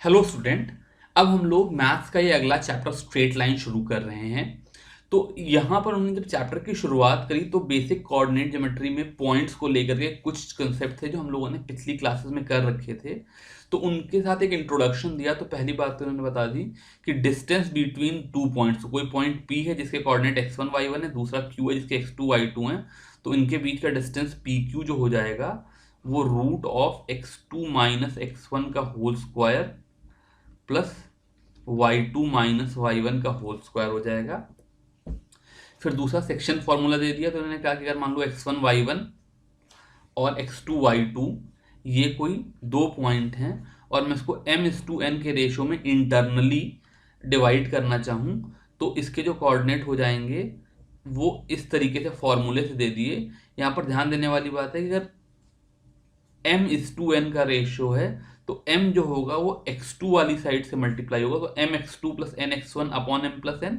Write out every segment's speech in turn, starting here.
Hello student. अब हम लोग मैथ्स का ये अगला चैप्टर स्ट्रेट लाइन शुरू कर रहे हैं। तो यहाँ पर उन्होंने जब चैप्टर की शुरुआत करी तो बेसिक कोऑर्डिनेट ज्योमेट्री में पॉइंट्स को लेकर के कुछ कंसेप्ट थे जो हम लोगों ने पिछली क्लासेस में कर रखे थे। तो उनके साथ एक इंट्रोडक्शन दिया। तो पहली बात तो उन्होंने बता दी कि डिस्टेंस बिटवीन टू पॉइंट्स, कोई पॉइंट पी है जिसके कोऑर्डिनेट x1 y1 है, दूसरा क्यू है जिसके x2 y2 है। तो इनके बीच का डिस्टेंस पी क्यू जो हो जाएगा वो root of x2 minus x1 का whole square plus y2 minus y1 का होल स्क्वायर हो जाएगा। फिर दूसरा सेक्शन फॉर्मूला दे दिया। तो उन्होंने कहा कि अगर मान लो x1 y1 और x2 y2 ये कोई दो पॉइंट हैं और मैं इसको m/n के रेशियो में इंटरनली डिवाइड करना चाहूँ तो इसके जो कोऑर्डिनेट हो जाएंगे वो इस तरीके से फॉर्मूले से दे दिए। यहाँ पर ध्यान देने वाली बात है कि अगर m/n का रेशियो है तो m जो होगा वो x2 वाली साइड से मल्टीप्लाई होगा, तो mx2 plus nx1 upon m plus n,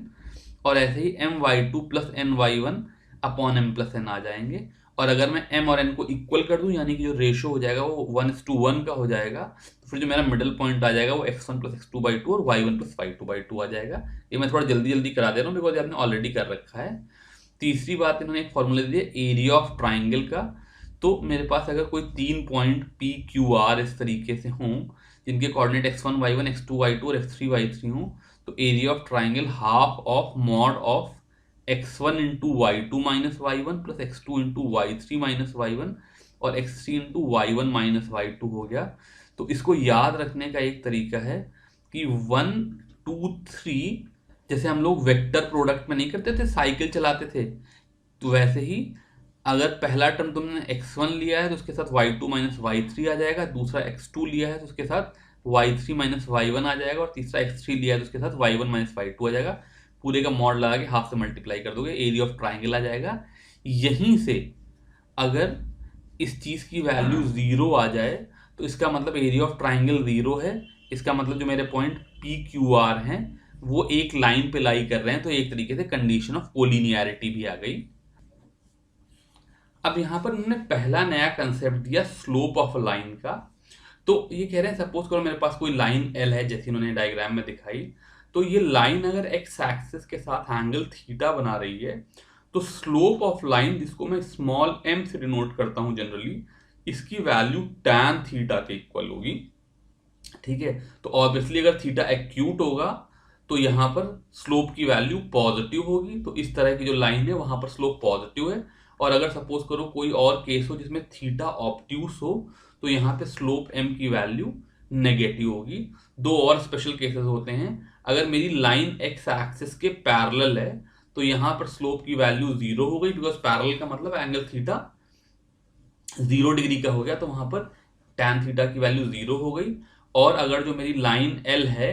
और ऐसे ही my2 plus ny1 upon m plus n आ जाएंगे। और अगर मैं m और n को इक्वल कर दूं यानी कि जो रेशियो हो जाएगा वो 1:1 का हो जाएगा, तो फिर जो मेरा मिडिल पॉइंट आ जाएगा वो x1 प्लस x2/2 और y1 प्लस y2/2 आ जाएगा। ये मैं थोड़ा जल्दी जल्दी करा दे रहा हूँ बिकॉज आपने ऑलरेडी कर रखा है। तीसरी बात इन्होंने एक फॉर्मूला दिया एरिया ऑफ ट्राइंगल का। तो मेरे पास अगर कोई तीन पॉइंट पी क्यू आर इस तरीके से हों जिनके coordinate x1 y1 x2 y2 और x3 y3 हों, तो area of triangle half of mod of x1 into y2 minus y1 plus x2 into y3 minus y1 और x3 into y1 minus y2 हो गया। तो इसको याद रखने का एक तरीका है कि 1 2 3, जैसे हम लोग वेक्टर प्रोडक्ट में नहीं करते थे, साइकिल चलाते थे, तो वैसे ही अगर पहला टर्म तुमने x1 लिया है तो उसके साथ y2 माइनस y3 आ जाएगा, दूसरा x2 लिया है तो उसके साथ y3 माइनस y1 आ जाएगा, और तीसरा x3 लिया है तो उसके साथ y1 माइनस y2 आ जाएगा। पूरे का मॉड लगा के हाफ से मल्टीप्लाई कर दोगे, एरिया ऑफ ट्राइंगल आ जाएगा। यहीं से अगर इस चीज की वैल्यू जीरो आ जाए तो इसका मतलब एरिया ऑफ ट्राइंगल जीरो है। इसका मतलब जो मेरे पॉइंट पी क्यू आर हैं वो एक लाइन पे लाई कर रहे हैं, तो एक तरीके से कंडीशन ऑफ कोलिनियरिटी भी आ गई। अब यहां पर उन्होंने पहला नया कंसेप्ट दिया स्लोप ऑफ लाइन का। तो ये कह रहे हैं सपोज करो मेरे पास कोई लाइन एल है जैसे इन्होंने डायग्राम में दिखाई। तो ये लाइन अगर एक्स एक्सिस के साथ एंगल थीटा बना रही है तो स्लोप ऑफ लाइन, जिसको मैं स्मॉल m से डिनोट करता हूं जनरली, इसकी वैल्यू tan थीटा के इक्वल होगी। ठीक है, तो ऑब्वियसली अगर थीटा एक्यूट होगा तो यहां पर स्लोप की वैल्यू पॉजिटिव होगी। तो इस तरह की जो लाइन है वहां पर स्लोप पॉजिटिव है। और अगर सपोज करो कोई और केस हो जिसमें थीटा ऑब्ट्यूस हो तो यहाँ पे स्लोप m की वैल्यू नेगेटिव होगी। दो और स्पेशल केसेस होते हैं। अगर मेरी लाइन x एक्सिस के पैरेलल है तो यहाँ पर स्लोप की वैल्यू जीरो हो गई, बिकॉज पैरेलल का मतलब एंगल थीटा 0 डिग्री का हो गया, तो वहां पर tan थीटा की वैल्यू जीरो हो गई। और अगर जो मेरी लाइन l है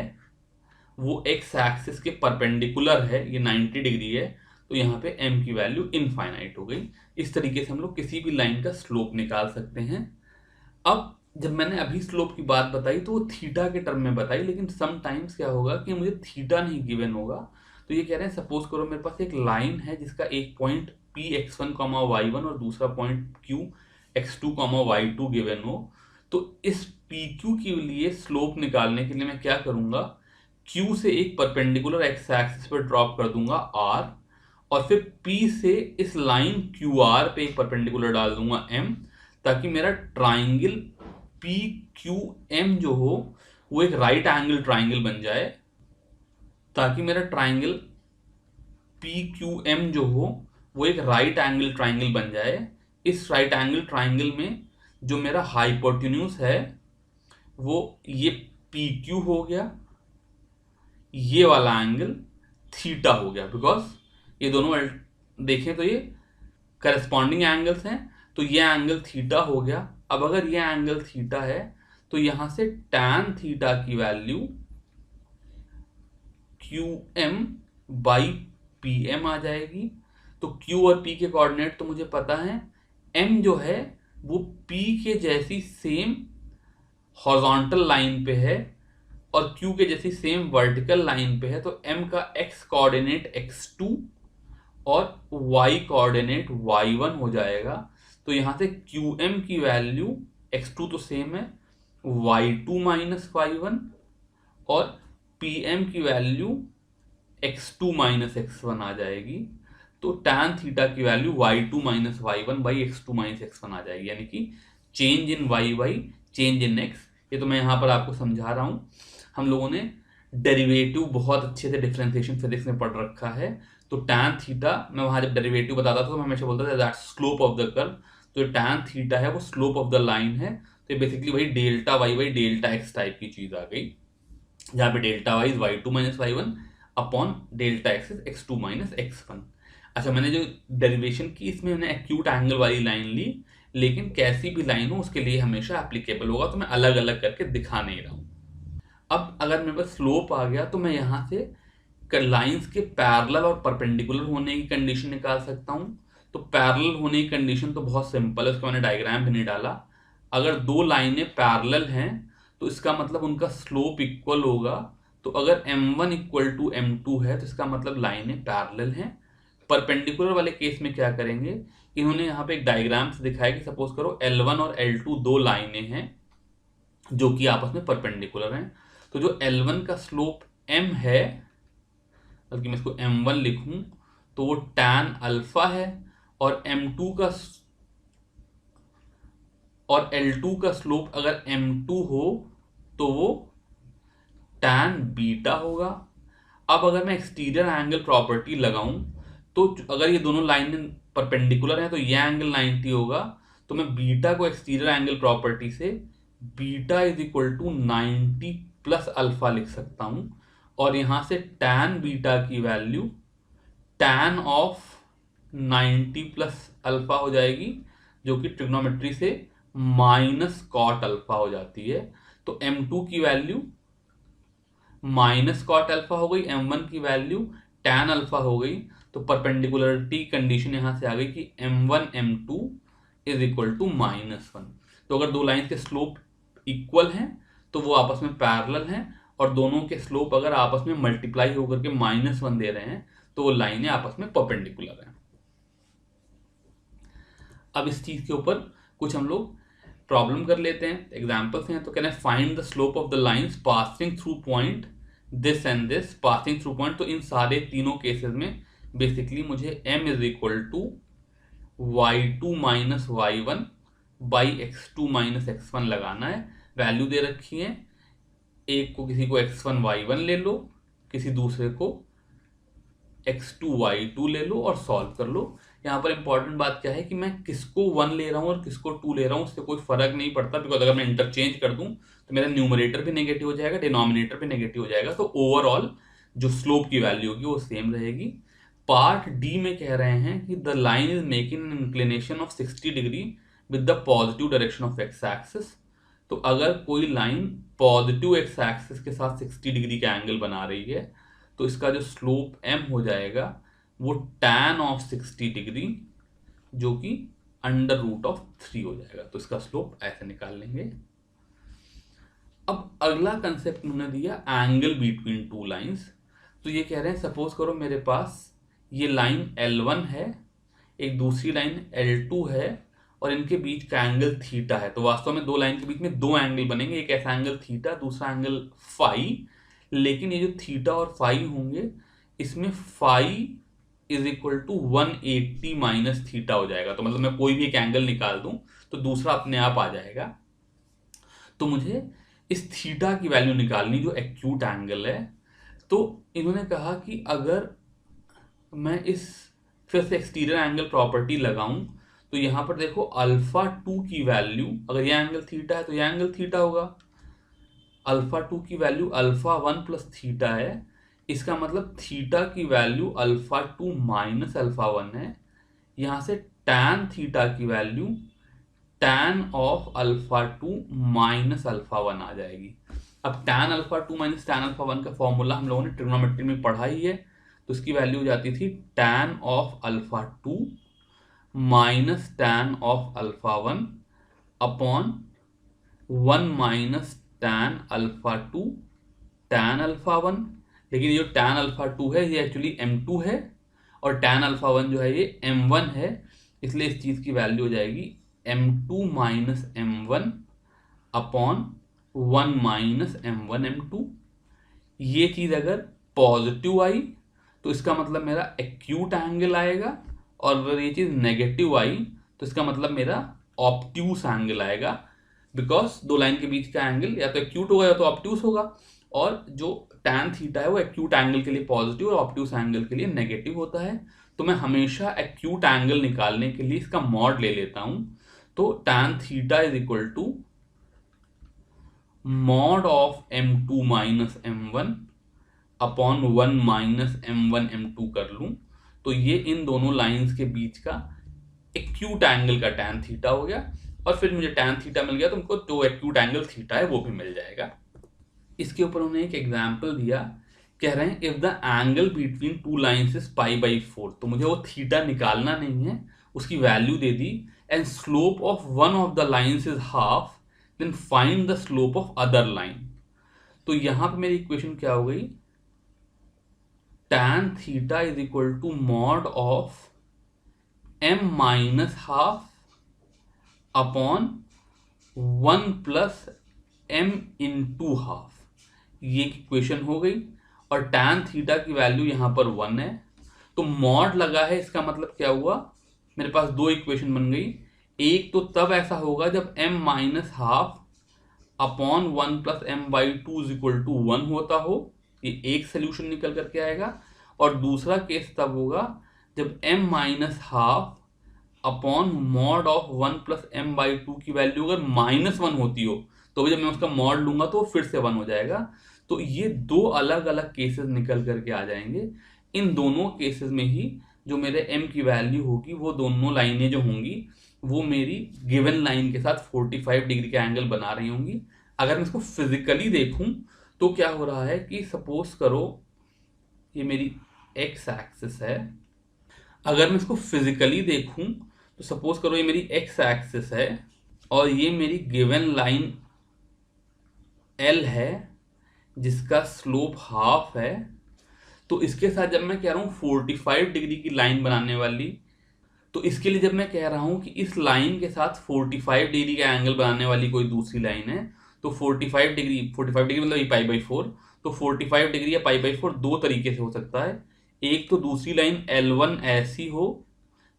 वो x एक्सिस के परपेंडिकुलर है, ये 90 डिग्री है, तो यहाँ पे m की वैल्यू इनफाइनाइट हो गई। इस तरीके से हम लोग किसी भी लाइन का स्लोप निकाल सकते हैं। अब जब मैंने अभी स्लोप की बात बताई तो वो थीटा के टर्म में बताई, लेकिन समटाइम्स क्या होगा कि मुझे थीटा नहीं गिवन होगा। तो ये कह रहे हैं सपोज करो मेरे पास एक लाइन है जिसका एक पॉइंट पी x1 y1 और दूसरा point q x2 y2 given हो। तो इस पी क्यू के लिए स्लोप निकालने के लिए मैं क्या करूंगा, q से एक परपेंडिकुलर x एक्सिस पर ड्रॉप कर दूंगा r, और फिर P से इस लाइन QR पे एक परपेंडिकुलर डाल दूंगा M, ताकि मेरा ट्राइंगल PQM जो हो वो एक राइट एंगल ट्राइंगल बन जाए। ताकि मेरा ट्राइंगल PQM जो हो वो एक राइट एंगल ट्राइंगल बन जाए। इस राइट एंगल ट्राइंगल में जो मेरा हाइपोटेन्यूज है वो ये PQ हो गया, ये वाला एंगल थीटा हो गया, बिकॉज ये दोनों देखें तो ये करस्पॉन्डिंग एंगल्स हैं, तो ये एंगल थीटा हो गया। अब अगर ये एंगल थीटा है तो यहां से tan थीटा की वैल्यू QM बाई PM आ जाएगी। तो Q और P के कोऑर्डिनेट तो मुझे पता है, M जो है वो P के जैसी सेम हॉरिजॉन्टल लाइन पे है और Q के जैसी सेम वर्टिकल लाइन पे है। तो M का x कोऑर्डिनेट x2 और y कोऑर्डिनेट y1 हो जाएगा। तो यहां से QM की वैल्यू x2 तो सेम है, y2 माइनस y1 और पी एम की वैल्यू x2 माइनस x1 आ जाएगी, तो tan थीटा की value y2 minus y1 by x2 minus x1 आ जाएगी, यानी कि change in y by change in x। ये तो मैं यहाँ पर आपको समझा रहा हूँ, हम लोगों ने डेरिवेटिव बहुत अच्छे से डिफरेंशिएशन फिजिक्स में पढ़ रखा है। तो tan थीटा, मैं वहाँ जब डेरिवेटिव बताता था तो मैं हमेशा बोलता था that slope of the curve, तो जो tan थीटा है वो स्लोप ऑफ द लाइन है। तो ये बेसिकली वही delta y by delta x type की चीज आ गई, जहाँ पे delta y is y2 minus y1 upon delta x is x2 minus x1। अच्छा, मैंने जो डेरिवेशन की इसमें मैंने एक्यूट एंगल वाली लाइन ली, लेकिन कैसी भी लाइन हो उसके लिए हमेशा एप्लीकेबल होगा, तो मैं अलग अलग करके दिखा नहीं रहा हूँ। अब अगर मेरे पास स्लोप आ गया तो मैं यहाँ से लाइंस के पैरेलल और परपेंडिकुलर होने की कंडीशन निकाल सकता हूँ। तो पैरेलल होने की कंडीशन तो बहुत सिंपल है, उसका मैंने डायग्राम भी नहीं डाला। अगर दो लाइनें पैरेलल हैं तो इसका मतलब उनका स्लोप इक्वल होगा। तो अगर m1 इक्वल टू m2 है तो इसका मतलब लाइनें पैरेलल हैं। परपेंडिकुलर वाले केस में क्या करेंगे, इन्होंने यहाँ पे एक डायग्राम से दिखाया कि सपोज करो L1 और L2 दो लाइनें हैं जो कि आपस में परपेंडिकुलर हैं। तो जो L1 का स्लोप m है, बल्कि मैं इसको m1 लिखूं, तो वो tan अल्फा है, और m2 का और L2 का स्लोप अगर m2 हो तो वो tan बीटा होगा। अब अगर मैं एक्सटीरियर एंगल प्रॉपर्टी लगाऊं, तो अगर ये दोनों लाइनें परपेंडिकुलर हैं तो ये एंगल 90 होगा। तो मैं बीटा को एक्सटीरियर एंगल प्रॉपर्टी से beta is equal to 90 plus alpha लिख सकता हूं, और यहां से tan बीटा की value tan of 90 plus alpha हो जाएगी, जो कि ट्रिग्नोमेट्री से माइनस कॉट अल्फा हो जाती है। तो m2 की वैल्यू माइनस कॉट अल्फा हो गई, m1 की वैल्यू tan अल्फा हो गई। तो परपेंडिकुलरिटी कंडीशन यहां से आ गई कि m1 m2 is equal to -1। तो अगर दो लाइन के स्लोप इक्वल हैं तो वो आपस में पैरेलल हैं, और दोनों के स्लोप अगर आपस में मल्टीप्लाई होकर के -1 दे रहे हैं तो वो लाइनें आपस में परपेंडिकुलर हैं। अब इस चीज के ऊपर कुछ हम लोग प्रॉब्लम कर लेते हैं, एग्जांपल्स हैं। तो कहना है find the slope of the lines passing through point this and this, passing through point. तो इन सारे तीनों केसेस में बेसिकली मुझे m is equal to y2 minus y1 by x2 minus x1 लगाना है। वैल्यू दे रखी है, एक को किसी को x1 y1 ले लो, किसी दूसरे को x2 y2 ले लो और सॉल्व कर लो। यहाँ पर इंपॉर्टेंट बात क्या है कि मैं किसको 1 ले रहा हूँ और किसको 2 ले रहा हूँ उससे कोई फर्क नहीं पड़ता, बिकॉज अगर मैं इंटरचेंज कर दूं तो मेरा न्यूमरेटर भी नेगेटिव हो जाएगा, डिनोमिनेटर भी नेगेटिव हो जाएगा। तो ओवरऑल जो स्लोप की वैल्यू होगी वो सेम रहेगी। पार्ट डी में कह रहे हैं कि the line is making an inclination of 60 degree with the positive direction of x axis. तो अगर कोई लाइन पॉजिटिव एक्स एक्सिस के साथ 60 डिग्री का एंगल बना रही है तो इसका जो स्लोप m हो जाएगा वो tan ऑफ 60 डिग्री, जो कि अंडर रूट ऑफ 3 हो जाएगा। तो इसका स्लोप ऐसे निकाल लेंगे। अब अगला कंसेप्ट उन्होंने दिया एंगल बिटवीन टू लाइंस। तो ये कह रहे हैं सपोज करो मेरे पास ये लाइन L1 है, एक दूसरी लाइन L2 है, और इनके बीच का एंगल थीटा है। तो वास्तव में दो लाइन के बीच में दो एंगल बनेंगे, एक ऐसा एंगल थीटा, दूसरा एंगल फाई। लेकिन ये जो थीटा और फाई होंगे इसमें phi is equal to 180 minus theta हो जाएगा। तो मतलब मैं कोई भी एक एंगल निकाल दूं तो दूसरा अपने आप आ जाएगा। तो मुझे इस थीटा की वैल्यू निकालनी जो एक्यूट एंगल है। तो इन्होंने कहा कि अगर मैं इस फिर से एक्सटीरियर एंगल प्रॉपर्टी लगाऊं तो यहां पर देखो अल्फा 2 की वैल्यू, अगर यह एंगल थीटा है तो यह एंगल थीटा होगा। अल्फा 2 की वैल्यू अल्फा 1 प्लस थीटा है, इसका मतलब थीटा की वैल्यू अल्फा 2 माइनस अल्फा 1 है। यहां से tan थीटा की value tan of alpha 2 minus alpha 1 आ जाएगी। अब tan alpha 2 minus tan alpha 1 का फॉर्मूला हम लोगों ने ट्रिग्नोमेट्री में पढ़ा ही है। तो इसकी वैल्यू हो जाती थी tan of alpha 2 minus tan of alpha 1 upon 1 minus tan alpha 2 tan alpha 1। लेकिन ये जो tan अल्फा 2 है ये एक्चुअली m2 है, और tan अल्फा 1 जो है ये m1 है। इसलिए इस चीज की वैल्यू हो जाएगी m2 minus m1 upon 1 minus m1 m2। ये चीज़ अगर पॉजिटिव आई तो इसका मतलब मेरा एक्यूट एंगल आएगा, और अगर ये चीज़ नेगेटिव आई तो इसका मतलब मेरा ऑब्ट्यूस एंगल आएगा, बिकॉज दो लाइन के बीच का एंगल या तो एक्यूट होगा या तो ऑब्ट्यूस होगा, और जो tan थीटा है वो एक्यूट एंगल के लिए पॉजिटिव और ऑब्ट्यूस एंगल के लिए नेगेटिव होता है। तो मैं हमेशा एक्यूट एंगल निकालने के लिए इसका मॉड ले लेता हूं। तो tan theta is equal to mod of m2 minus m1 upon 1 minus m1 m2 कर लूं, तो ये इन दोनों लाइंस के बीच का एक्यूट एंगल का tan थीटा हो गया, और फिर मुझे tan थीटा मिल गया तो उनको जो एक्यूट एंगल थीटा है वो भी मिल जाएगा। इसके ऊपर उन्होंने एक एग्जाम्पल दिया, कह रहे हैं if the angle between two lines is π/4, तो मुझे वो थीटा निकालना नहीं है, उसकी वैल्यू दे दी, and slope of one of the lines is half, then find the slope of other line. तो यहां पे मेरी इक्वेशन क्या हो गई, tan theta is equal to mod of m minus half upon 1 plus m into half, ये equation हो गई। और tan थीटा की वैल्यू यहां पर 1 है, तो मॉड लगा है, इसका मतलब क्या हुआ, मेरे पास दो इक्वेशन बन गई। एक तो तब ऐसा होगा जब m minus half upon 1 plus m/2 is equal to 1 होता हो, ये एक सोल्यूशन निकल करके आएगा। और दूसरा केस तब होगा जब m minus half upon mod of 1 plus m/2 की वैल्यू अगर -1 होती हो, तो जब मैं उसका मॉड लूंगा तो फिर से 1 हो जाएगा। तो ये दो अलग अलग केसेस निकल करके आ जाएंगे। इन दोनों केसेस में ही जो मेरे m की वैल्यू होगी, वो दोनों लाइनें जो होंगी वो मेरी गिवन लाइन के साथ 45 डिग्री का एंगल बना रही होंगी। अगर मैं इसको फिजिकली देखूं तो क्या हो रहा है कि सपोज करो ये मेरी x एक्सिस है, अगर मैं इसको फिजिकली देखूं तो सपोज करो ये मेरी x एक्सिस है और ये मेरी गिवन लाइन L है जिसका स्लोप हाफ है। तो इसके साथ जब मैं कह रहा हूँ 45 डिग्री की लाइन बनाने वाली, तो इसके लिए जब मैं कह रहा हूँ कि इस लाइन के साथ 45 डिग्री का एंगल बनाने वाली कोई दूसरी लाइन है, तो 45 डिग्री मतलब ये π/4, तो 45 डिग्री या π/4 दो तरीके से हो सकता है। एक तो दूसरी लाइन L1 ऐसी हो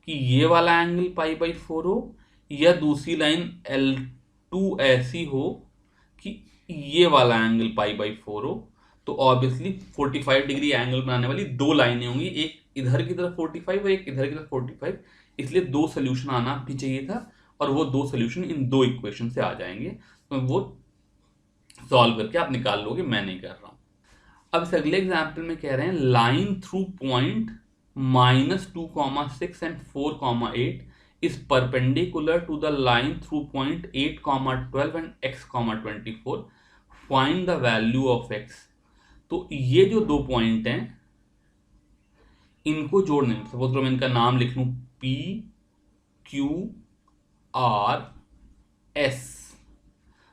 कि ये वाला एंगल π/4 हो, या दूसरी लाइन L2 ऐसी हो कि ये वाला एंगल π/4 हो। तो ऑब्वियसली 45 डिग्री एंगल बनाने वाली दो लाइनें होंगी, एक इधर की तरफ 45 और एक इधर की तरफ 45, इसलिए दो सोल्यूशन आना भी चाहिए था, और वो दो सोल्यूशन इन दो इक्वेशन से आ जाएंगे। तो वो सॉल्व करके आप निकाल लोगे, मैं नहीं कर रहा हूं। अब इस अगले एग्जाम्पल में कह रहे हैं line through point -2,6 and 4,8 is perpendicular to the line through point 8,12 and x,24, find the value of x। तो ये जो दो पॉइंट हैं इनको जोड़ने में, सपोज करो मैं इनका नाम लिख लूं P Q R S,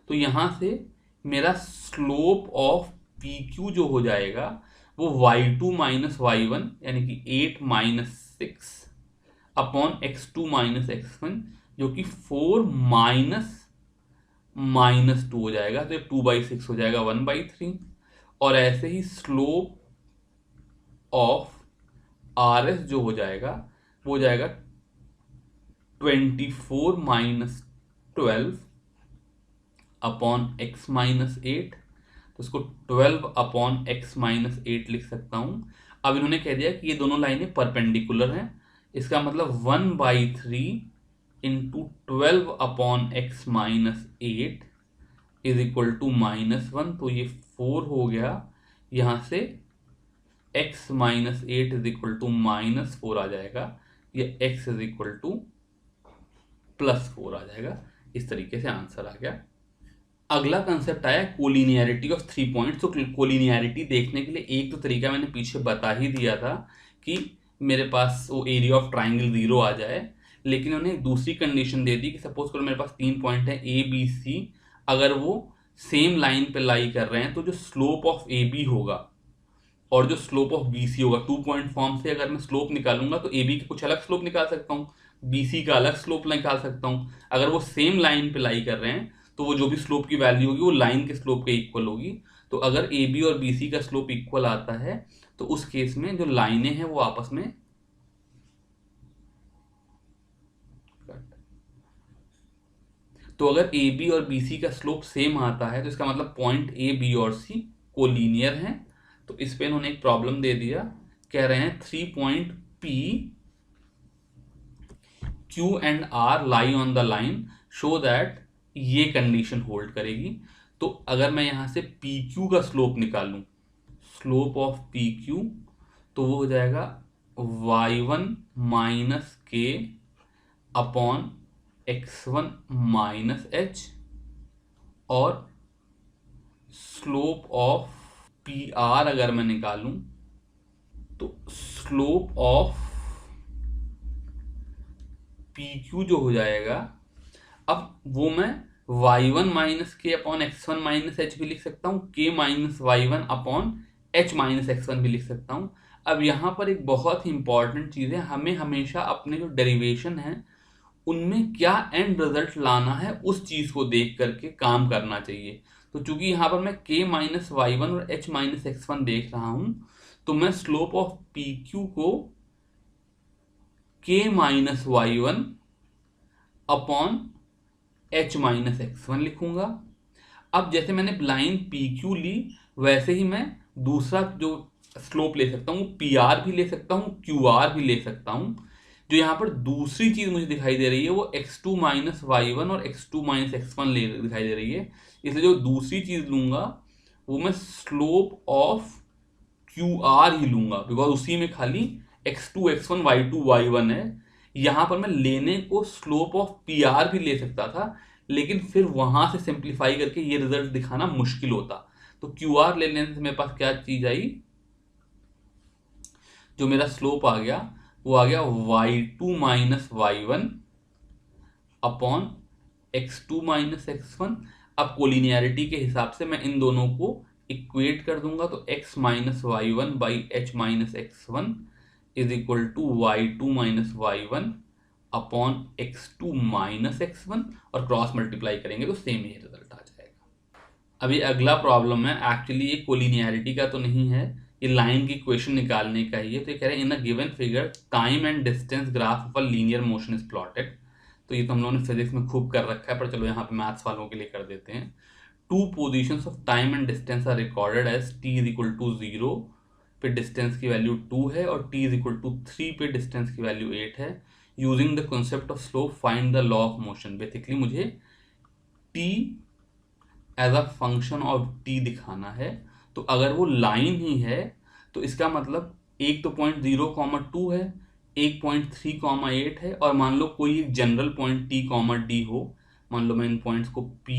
तो यहां से मेरा स्लोप ऑफ PQ जो हो जाएगा वो y2 माइनस y1 यानी कि 8 minus 6 upon x2 minus x1 जो कि 4 माइनस 2 हो जाएगा, तो 2/6 हो जाएगा 1/3। और ऐसे ही स्लोप ऑफ RS जो हो जाएगा वो हो जाएगा 24 माइनस 12 अपॉन x माइनस 8, तो इसको 12 अपॉन x माइनस 8 लिख सकता हूं। अब इन्होंने कह दिया कि ये दोनों लाइनें परपेंडिकुलर हैं, इसका मतलब 1/3 into 12 upon x minus 8 is equal to -1, तो ये 4 हो गया। यहां से x minus 8 is equal to -4 आ जाएगा, ये x इज इक्वल टू +4 आ जाएगा। इस तरीके से आंसर आ गया। अगला कंसेप्ट आया कोलिनियरिटी ऑफ 3 पॉइंट्स। तो कोलिनियरिटी देखने के लिए एक तो तरीका मैंने पीछे बता ही दिया था कि मेरे पास वो एरिया ऑफ ट्राइंगल 0 आ जाए, लेकिन उन्हें दूसरी कंडीशन दे दी कि सपोज करो मेरे पास 3 पॉइंट है A B C, अगर वो सेम लाइन पे लाई कर रहे हैं तो जो स्लोप ऑफ AB होगा और जो स्लोप ऑफ BC होगा, 2 पॉइंट फॉर्म से अगर मैं स्लोप निकालूंगा तो AB का कुछ अलग स्लोप निकाल सकता हूँ, BC का अलग स्लोप निकाल सकता हूँ। अगर वो सेम लाइन पे लाई कर रहे हैं तो वो जो भी स्लोप की वैल्यू होगी वो लाइन के स्लोप के इक्वल होगी। तो अगर ए बी और बी सी का स्लोप इक्वल आता है तो उस केस में जो लाइनें हैं वो आपस में तो अगर ए बी और बी सी का स्लोप सेम आता है तो इसका मतलब पॉइंट ए बी और सी कोलिनियर हैं। तो इस पे इन्होंने एक प्रॉब्लम दे दिया, कह रहे हैं 3 point P Q and R lie on the line show that ये कंडीशन होल्ड करेगी। तो अगर मैं यहां से पी क्यू का स्लोप निकालूं, स्लोप ऑफ पी क्यू, तो वो हो जाएगा y1 minus k upon x1 minus h, और स्लोप ऑफ पी आर अगर मैं निकालूं तो स्लोप ऑफ पी क्यू जो हो जाएगा, अब वो मैं y1 minus k upon x1 minus H भी लिख सकता हूँ, k minus y1 upon h minus x1 भी लिख सकता हूँ। अब यहाँ पर एक बहुत ही इंपॉर्टेंट चीज़ है, हमें हमेशा अपने जो डेरिवेशन है उनमें क्या एंड रिजल्ट लाना है उस चीज़ को देख करके काम करना चाहिए। तो चूंकि यहाँ पर मैं k माइनस y1 और h माइनस x1 देख रहा हूँ, तो मैं स्लोप ऑफ पी क्यू को k minus y1 upon h minus x1 लिखूंगा। अब जैसे मैंने लाइन पी क्यू ली, वैसे ही मैं दूसरा जो स्लोप ले सकता हूँ पी आर भी ले सकता हूँ, क्यू आर भी ले सकता हूँ। जो यहाँ पर दूसरी चीज मुझे दिखाई दे रही है वो x2 माइनस y1 और x2 माइनस x1 दिखाई दे रही है, इसलिए जो दूसरी चीज लूंगा वो मैं स्लोप ऑफ क्यू आर ही लूंगा, बिकॉज उसी में खाली x2 x1 y2 y1 है। यहाँ पर मैं लेने को स्लोप ऑफ पी आर भी ले सकता था, लेकिन फिर वहां से सिंप्लीफाई करके ये रिजल्ट दिखाना मुश्किल होता। तो क्यू आर ले लेने से मेरे पास क्या चीज आई, जो मेरा स्लोप आ गया वो आ गया y2 minus y1 upon x2 minus x1। अब कोलिनियरिटी के हिसाब से मैं इन दोनों को इक्वेट कर दूंगा, तो x minus y1 by h minus x1 is equal to y2 minus y1 upon x2 minus x1, और क्रॉस मल्टीप्लाई करेंगे तो सेम ही रिजल्ट आ जाएगा। अभी अगला प्रॉब्लम है, एक्चुअली ये कोलिनियरिटी का तो नहीं है, ये लाइन की इक्वेशन निकालने का ही है। तो ये कह रहे हैं in a given figure time and distance graph of a linear motion is plotted. तो ये तो हम लोगों ने फिजिक्स में खूब कर रखा है, पर चलो यहाँ पे मैथ्स वालों के लिए कर देते हैं। 2 positions of time and distance are recorded as t is equal to 0 पे डिस्टेंस की वैल्यू 2 है, और t इज इक्वल टू 3 पे डिस्टेंस की वैल्यू 8 है। Using the concept of slope find the law of motion. Basically मुझे t as a function of t दिखाना है। तो अगर वो लाइन ही है तो इसका मतलब एक तो पॉइंट 0,2 है, एक पॉइंट 3,8 है, और मान लो कोई एक जनरल पॉइंट t, d हो। मान लो मैं इन पॉइंट्स को p,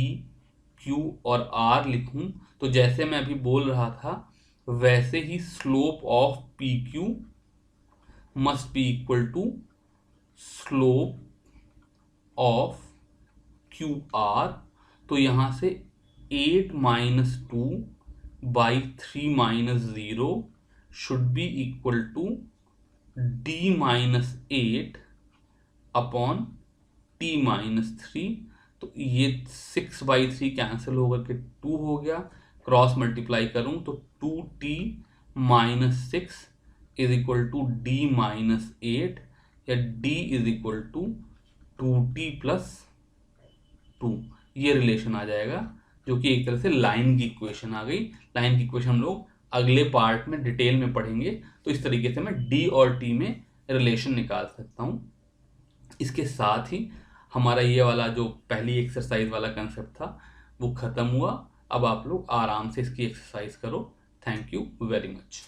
q और r लिखूं, तो जैसे मैं अभी बोल रहा था वैसे ही slope of P Q must be equal to slope of Q R. तो यहां से 8 minus 2 by 3 minus 0 should be equal to d minus 8 upon t minus 3। तो ये 6 बाई 3 कैंसिल होकर के 2 हो गया, क्रॉस मल्टीप्लाई करूं तो 2t minus 6 is equal to d minus 8, या d is equal to 2t plus 2। ये रिलेशन आ जाएगा, जो कि एक तरह से लाइन की इक्वेशन आ गई। लाइन की इक्वेशन हम लोग अगले पार्ट में डिटेल में पढ़ेंगे। तो इस तरीके से मैं d और t में रिलेशन निकाल सकता हूं। इसके साथ ही हमारा ये वाला जो पहली एक्सरसाइज वाला कंसेप्ट था वो खत्म हुआ। अब आप लोग आराम से इसकी एक्सरसाइज करो। Thank you very much.